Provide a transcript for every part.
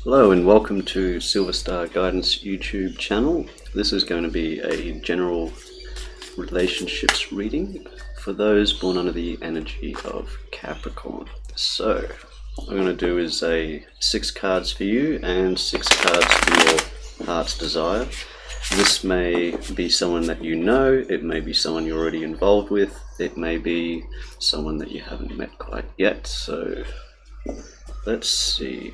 Hello and welcome to Silver Star Guidance YouTube channel. This is going to be a general relationships reading for those born under the energy of Capricorn. So what I'm going to do is 6 cards for you and 6 cards for your heart's desire. This may be someone that you know, it may be someone you're already involved with, it may be someone that you haven't met quite yet. So let's see.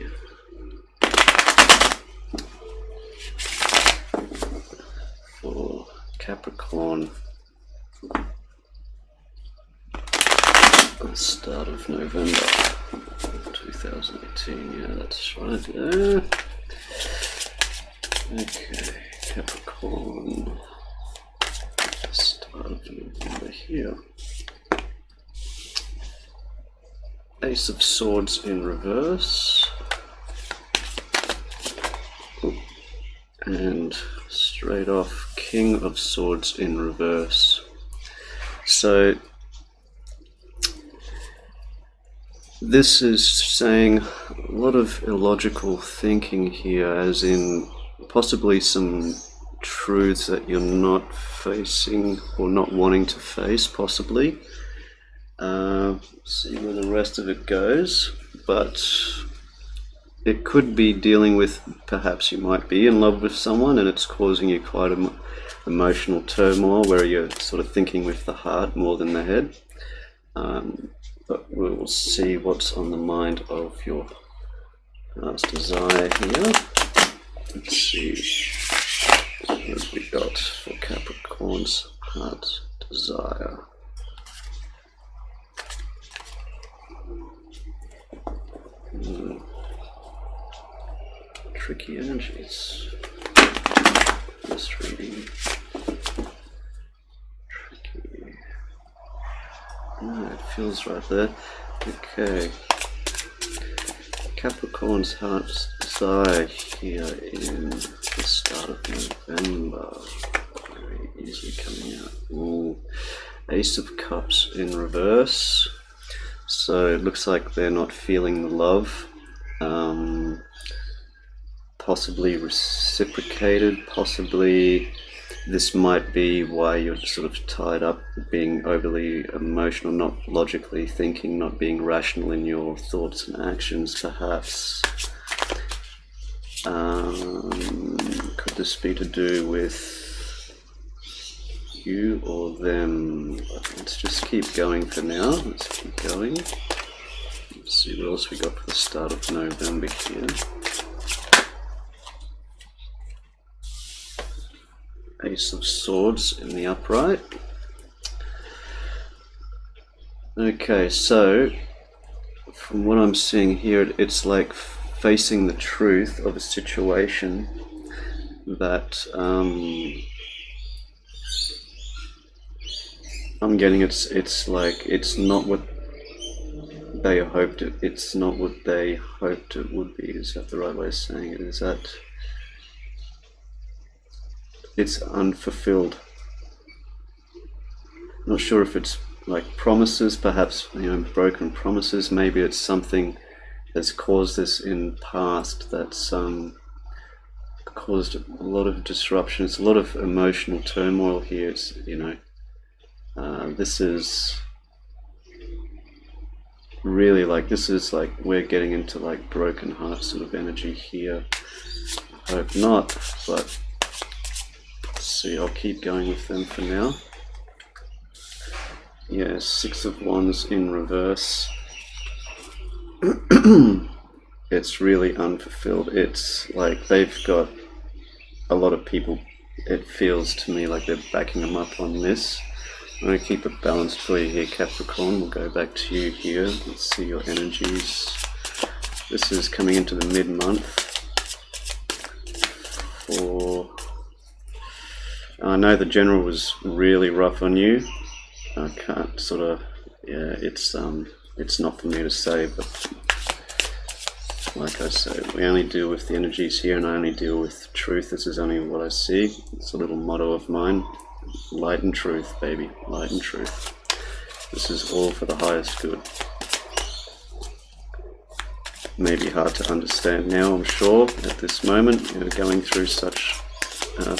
For Capricorn, the start of November 2018, yeah, that's right. Okay, Capricorn, start of November here. Ace of Swords in reverse. And straight off, King of Swords in reverse. So this is saying a lot of illogical thinking here, as in possibly some truths that you're not facing or not wanting to face, possibly. See where the rest of it goes, but it could be dealing with, perhaps you might be in love with someone and it's causing you quite emotional turmoil where you're sort of thinking with the heart more than the head. But we'll see what's on the mind of your heart's desire here. Let's see what have we got for Capricorn's heart's desire. Tricky energies. This reading. Tricky. It feels right there. Okay. Capricorn's heart's desire here in the start of November. Very easily coming out. Ooh. Ace of Cups in reverse. So it looks like they're not feeling the love. Possibly reciprocated, possibly this might be why you're sort of tied up, being overly emotional, not logically thinking, not being rational in your thoughts and actions, perhaps. Could this be to do with you or them? Let's just keep going for now. Let's keep going. Let's see what else we got for the start of November here. Ace of Swords in the upright. Okay, so from what I'm seeing here, it's like facing the truth of a situation that I'm getting. It's like it's not what they hoped it. It's not what they hoped it would be. Is that the right way of saying it? Is that it's unfulfilled? Not sure if it's like promises, perhaps, broken promises. Maybe it's something that's caused this in past, that's caused a lot of disruption. It's a lot of emotional turmoil here. It's, this is really like, we're getting into like broken heart sort of energy here. I hope not, but see, I'll keep going with them for now. Yeah, 6 of Wands in reverse. It's really unfulfilled. It's like they've got a lot of people, it feels to me like they're backing them up on this. I'm going to keep it balanced for you here, Capricorn. We'll go back to you here. Let's see your energies. This is coming into the mid-month for... I know the general was really rough on you. I can't sort of, yeah, it's not for me to say, but like I say, we only deal with the energies here and I only deal with truth. This is only what I see. It's a little motto of mine. Light and truth, baby. Light and truth. This is all for the highest good. maybe hard to understand now, I'm sure, at this moment, going through such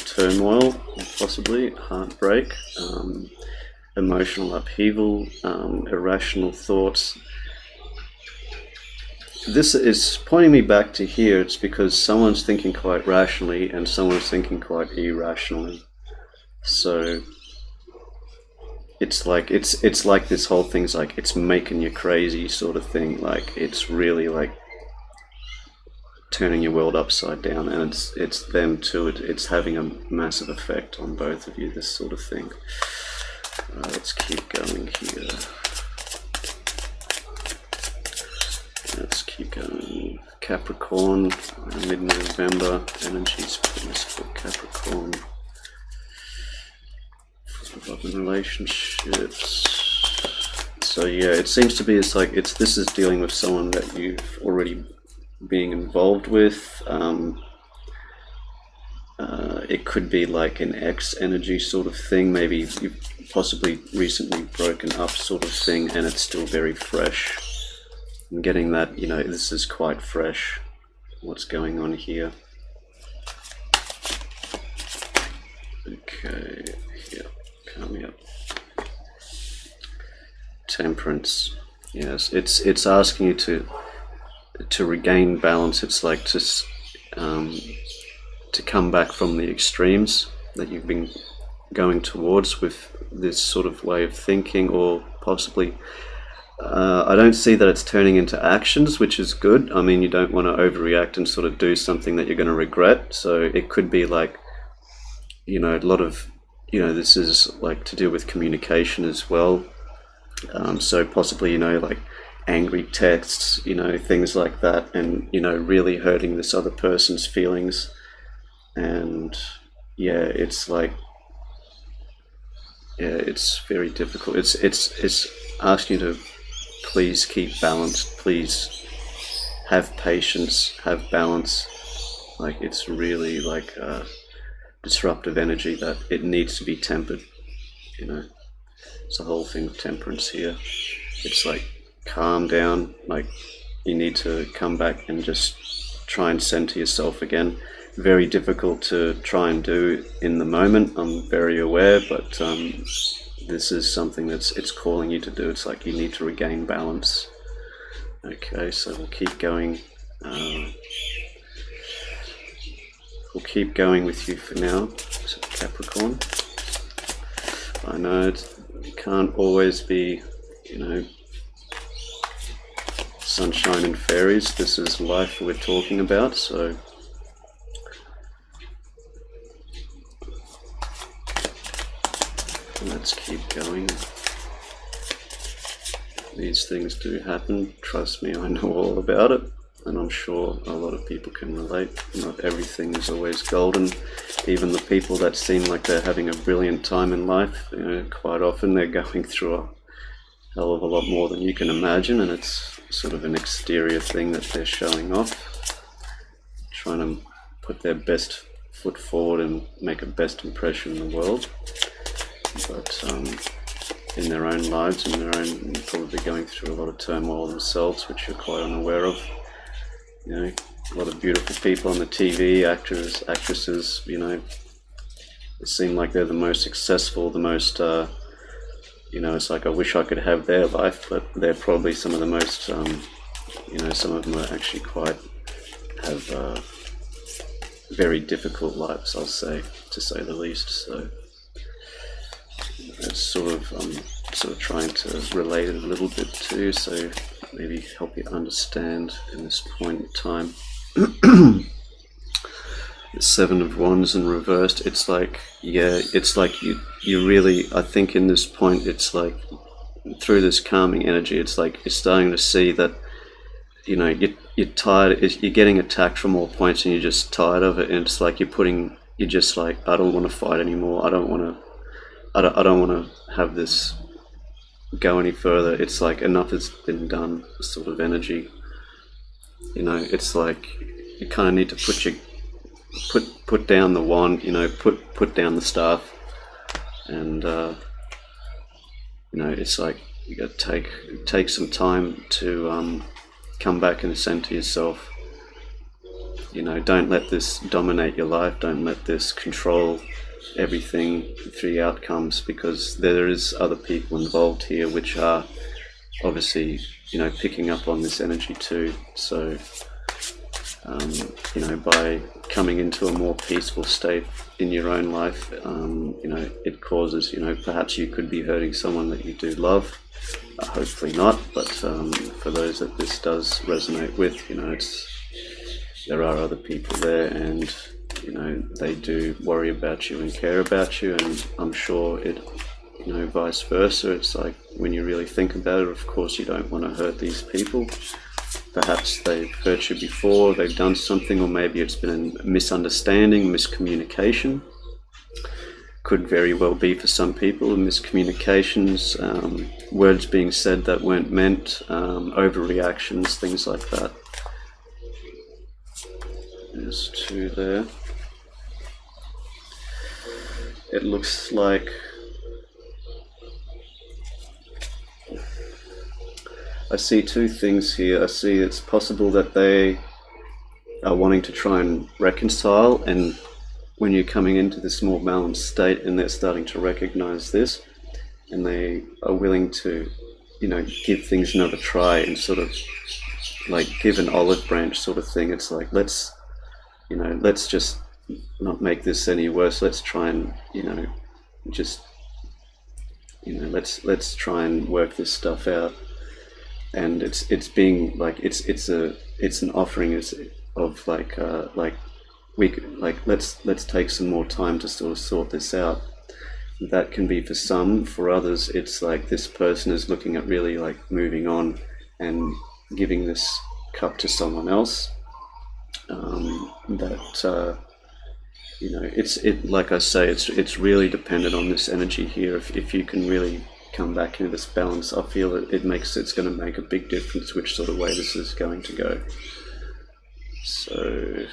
turmoil, possibly heartbreak, emotional upheaval, irrational thoughts. This is pointing me back to here. It's because someone's thinking quite rationally and someone's thinking quite irrationally. So it's like this whole thing's like it's making you crazy sort of thing. Like it's really like turning your world upside down, and it's them too. It's having a massive effect on both of you. This sort of thing. Let's keep going here. Let's keep going. Capricorn, mid-November energies, please, for Capricorn. Love and relationships. So yeah, it seems to be this is dealing with someone that you've already been involved with. It could be like an ex energy sort of thing. Maybe you've possibly recently broken up sort of thing, and it's still very fresh. I'm getting that, this is quite fresh, what's going on here. Okay, yeah, coming up. Temperance, yes, it's asking you to regain balance. It's like to come back from the extremes that you've been going towards with this sort of way of thinking, or possibly I don't see that it's turning into actions, which is good. I mean, you don't want to overreact and sort of do something that you're going to regret. So it could be like, a lot of, this is like to do with communication as well. So possibly, like angry texts, things like that, and, really hurting this other person's feelings. And yeah, it's like, yeah, it's very difficult. It's asking you to please keep balanced, please have patience, have balance. Like it's really like a disruptive energy that it needs to be tempered, It's the whole thing of temperance here. It's like calm down, like you need to come back and just try and center yourself again. Very difficult to try and do in the moment, I'm very aware, but this is something it's calling you to do. It's like you need to regain balance. Okay, so we'll keep going. We'll keep going with you for now, so Capricorn. I know it can't always be, sunshine and fairies. This is life we're talking about, so let's keep going. These things do happen. Trust me, I know all about it, and I'm sure a lot of people can relate. Not everything is always golden. Even the people that seem like they're having a brilliant time in life, quite often they're going through a hell of a lot more than you can imagine, and it's sort of an exterior thing that they're showing off, trying to put their best foot forward and make a best impression in the world. But in their own lives, probably going through a lot of turmoil themselves, which you're quite unaware of. A lot of beautiful people on the TV, actors, actresses, it seem like they're the most successful, the most, it's like I wish I could have their life, but they're probably some of the most, some of them are actually have very difficult lives, I'll say, to say the least. So it's sort of trying to relate it a little bit too, so maybe help you understand in this point in time. The Seven of Wands in reversed, it's like, it's like you really, I think in this point, it's like through this calming energy, it's like you're starting to see that, you're tired, you're getting attacked from all points and you're just tired of it, and it's like you're just like, I don't want to fight anymore, I don't want to have this go any further. It's like enough has been done, sort of energy. It's like you kind of need to put down the wand, put down the staff, and it's like you got to take some time to come back and center yourself. You know, don't let this dominate your life. Don't let this control everything through the outcomes, because there is other people involved here which are obviously, you know, picking up on this energy too. So, you know, by coming into a more peaceful state in your own life, you know, it causes, you know, perhaps you could be hurting someone that you do love. Hopefully not, but for those that this does resonate with, you know, there are other people there, and you know, they do worry about you and care about you, and I'm sure it, you know, vice versa. It's like, when you really think about it, of course you don't want to hurt these people. Perhaps they've hurt you before, they've done something, or maybe it's been a misunderstanding, miscommunication. Could very well be for some people miscommunications, words being said that weren't meant, overreactions, things like that. There's two there. It looks like I see two things here. I see it's possible that they are wanting to try and reconcile, and when you're coming into this more balanced state and they're starting to recognize this, and they are willing to, you know, give things another try and sort of like give an olive branch sort of thing. It's like, let's just not make this any worse. Let's try and, you know, just, you know, let's try and work this stuff out. And it's being like, it's an offering of like let's take some more time to sort of sort this out. That can be for some. For others, it's like this person is looking at really like moving on and giving this cup to someone else. You know, like I say, it's really dependent on this energy here. If you can really come back into this balance, I feel it's going to make a big difference which sort of way this is going to go. So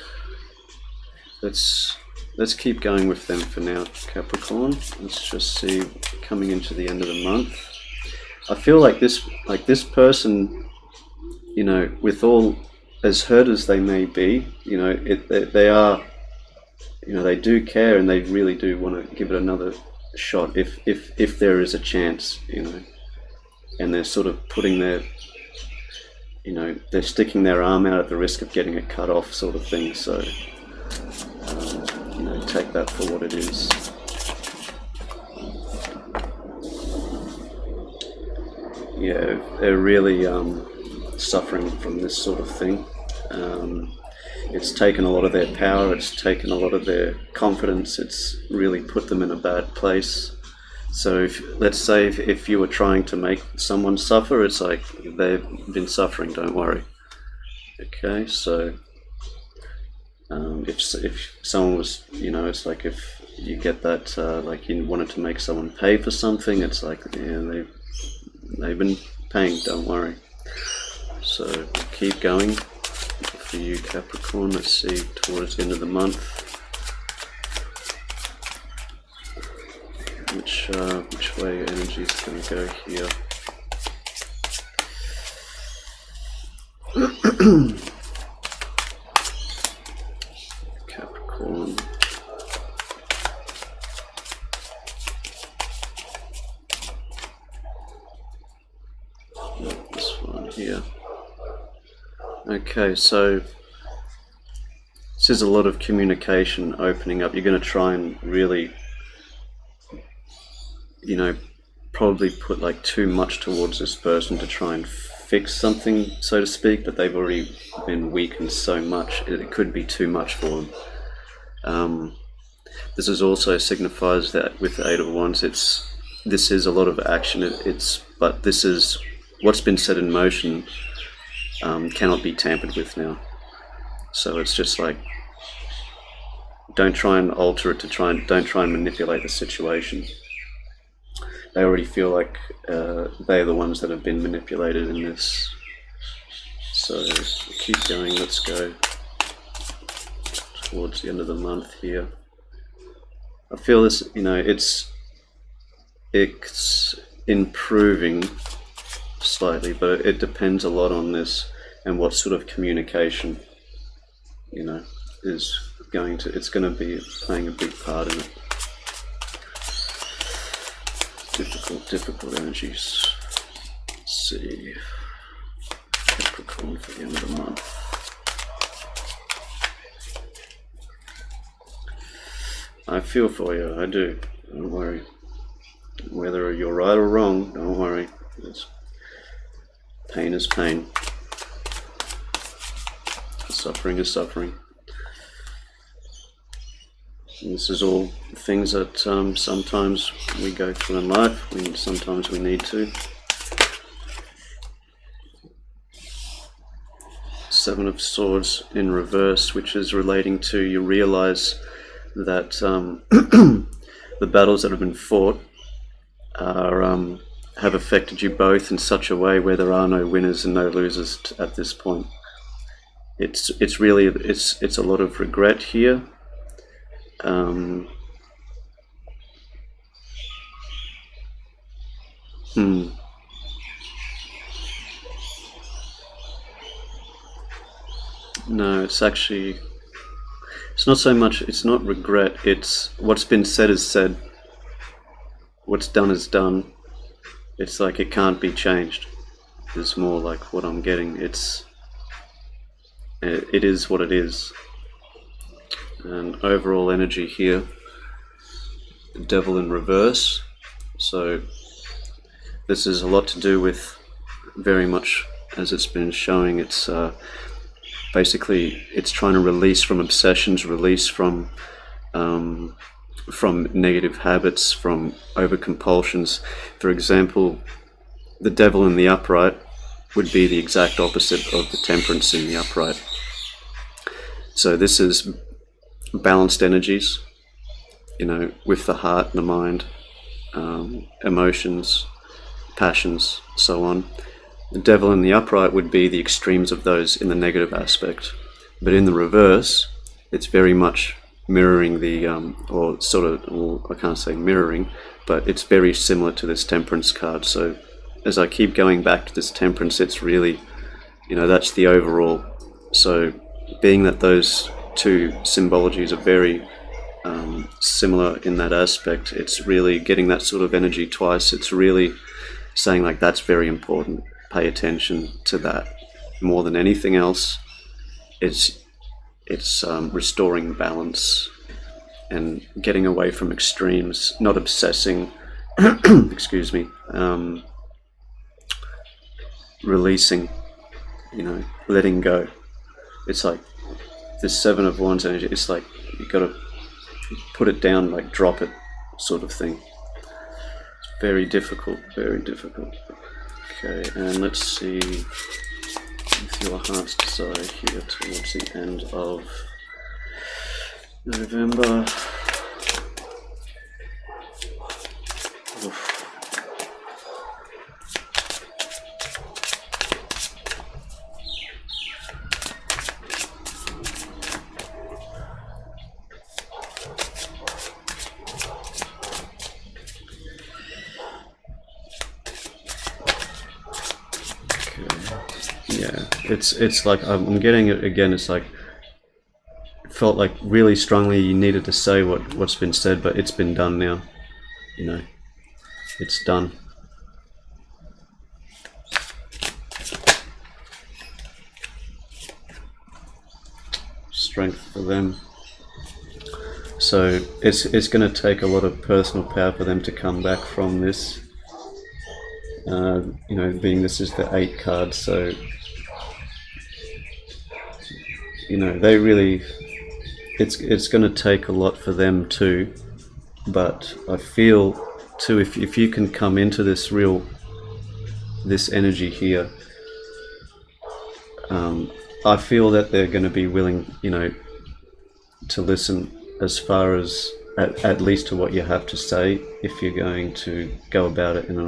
let's keep going with them for now, Capricorn. Let's just see, coming into the end of the month, I feel like this person, you know, with all as hurt as they may be, you know, they are, you know, they do care and they really do want to give it another shot if there is a chance, you know, and they're sort of putting their, you know, they're sticking their arm out at the risk of getting it cut off, sort of thing. So, you know, take that for what it is. Yeah, they're really suffering from this sort of thing. It's taken a lot of their power, it's taken a lot of their confidence, it's really put them in a bad place. So let's say if you were trying to make someone suffer, it's like they've been suffering, don't worry. Okay, so if someone was, you know, it's like if you get that, like you wanted to make someone pay for something, it's like, yeah, they've been paying, don't worry. So keep going for you, Capricorn. Let's see towards the end of the month which way your energy is going to go here. Capricorn. This one here. Okay, so this is a lot of communication opening up. You're going to try and really, you know, probably put like too much towards this person to try and fix something, so to speak, but they've already been weakened so much, it could be too much for them. This is also signifies that with the Eight of Wands, this is a lot of action, but this is what's been set in motion. Cannot be tampered with now. So it's just like, don't try and alter it don't try and manipulate the situation. They already feel like they're the ones that have been manipulated in this. So keep going, let's go towards the end of the month here. I feel this, you know, it's improving slightly, but it depends a lot on this, and what sort of communication, is it's going to be playing a big part in it. Difficult energies. Let's see. Capricorn for the end of the month. I feel for you, I do. Don't worry. Whether you're right or wrong, don't worry. Pain is pain. Suffering is suffering. And this is all things that sometimes we go through in life, sometimes we need to. Seven of Swords in reverse, which is relating to, you realize that the battles that have been fought have affected you both in such a way where there are no winners and no losers at this point. It's a lot of regret here. No, it's not so much, it's not regret, it's what's been said is said, what's done is done. It's like it can't be changed. It's more like what I'm getting. It is what it is. And overall energy here, the Devil in reverse. So this is a lot to do with, very much as it's been showing, it's basically it's trying to release from obsessions, release from negative habits, from over compulsions. For example, the Devil in the upright would be the exact opposite of the Temperance in the upright. So this is balanced energies, with the heart and the mind, emotions, passions, so on. The Devil in the upright would be the extremes of those in the negative aspect. But in the reverse, it's very much mirroring I can't say mirroring, but it's very similar to this Temperance card. So as I keep going back to this Temperance, it's really, that's the overall. So being that those two symbologies are very similar in that aspect, it's really getting that sort of energy twice. It's really saying like that's very important. Pay attention to that more than anything else. It's restoring balance and getting away from extremes, not obsessing. Excuse me. Releasing, letting go. It's like this Seven of Wands energy. It's like you got to put it down, like drop it, sort of thing. It's very difficult. Very difficult. Okay, and let's see if your heart's desire here towards the end of November. Oof. Yeah, it's like I'm getting it again. It's like it felt like really strongly you needed to say what's been said, but it's been done now. It's done. Strength for them. So it's going to take a lot of personal power for them to come back from this. Being this is the 8 card, so they really, it's going to take a lot for them too. But I feel too, if you can come into this energy here, I feel that they're going to be willing, to listen as far as at least to what you have to say. If you're going to go about it in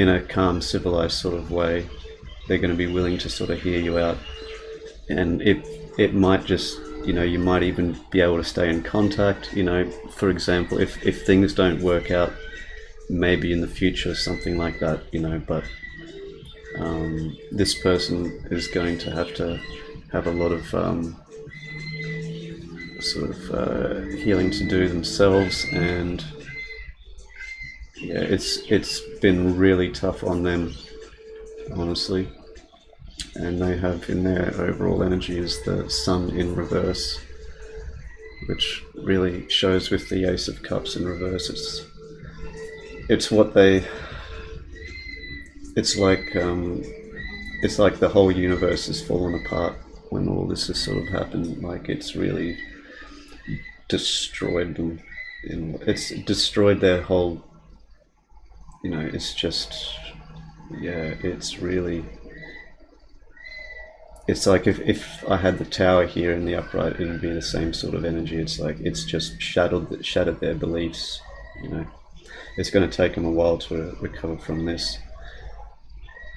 a calm, civilized sort of way, they're going to be willing to sort of hear you out. And it might just, you might even be able to stay in contact. For example, if things don't work out, maybe in the future, something like that. But This person is going to have a lot of healing to do themselves, and yeah, it's been really tough on them, honestly. And they have in their overall energy is the Sun in reverse, which really shows with the Ace of Cups in reverse. It's what they. It's like the whole universe has fallen apart when all this has sort of happened. Like it's really destroyed them. It's destroyed their whole. It's just, yeah. It's really. It's like if I had the Tower here in the upright, it would be the same sort of energy. It's like it's just shattered their beliefs. It's going to take them a while to recover from this,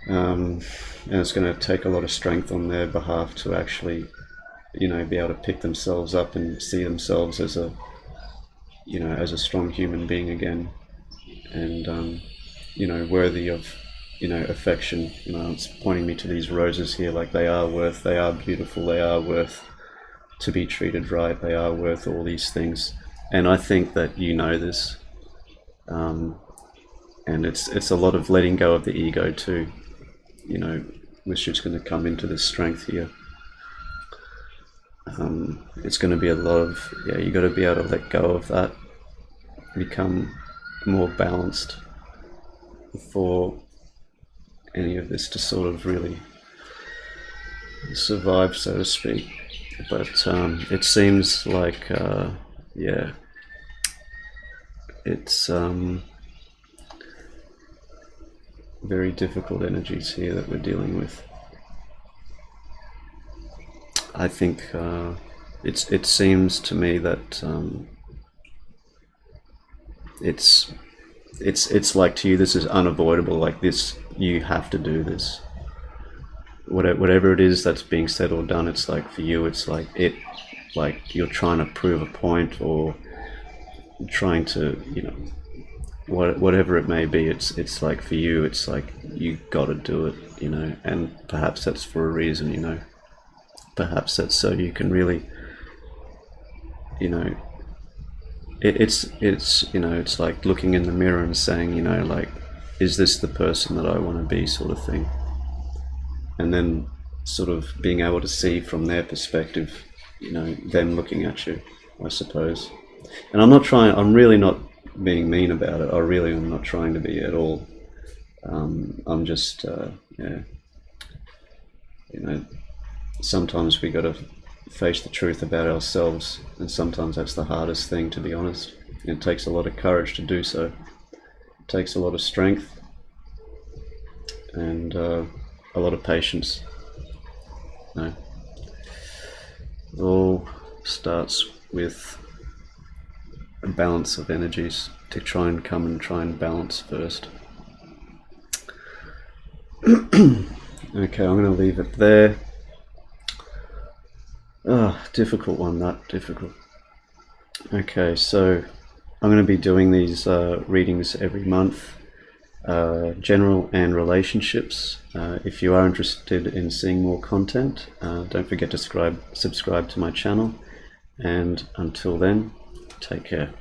and it's going to take a lot of strength on their behalf to actually, be able to pick themselves up and see themselves as a strong human being again, and worthy of. Affection. It's pointing me to these roses here, like they are beautiful, they are worth to be treated right, they are worth all these things. And I think that this, and it's a lot of letting go of the ego too, which is going to come into this strength here. It's going to be a lot of, you got to be able to let go of that, become more balanced before any of this to sort of really survive, so to speak. But it seems like it's very difficult energies here that we're dealing with. I think it seems to me that it's like, to you this is unavoidable, like this, you have to do this, whatever it is that's being said or done. It's like, for you, it's like you're trying to prove a point, or trying to, whatever it may be. It's like, for you, it's like you got to do it, and perhaps that's for a reason, perhaps that's so you can really, it's like looking in the mirror and saying, like, is this the person that I want to be, sort of thing. And then sort of being able to see from their perspective, them looking at you, I suppose. And I'm really not being mean about it. I really am not trying to be at all. I'm just, sometimes we got to face the truth about ourselves, and sometimes that's the hardest thing, to be honest. It takes a lot of courage to do so. It takes a lot of strength and a lot of patience. It all starts with a balance of energies, to try and balance first. Okay, I'm going to leave it there. Difficult one, that difficult. Okay, so I'm going to be doing these readings every month, general and relationships. If you are interested in seeing more content, don't forget to subscribe to my channel, and until then, take care.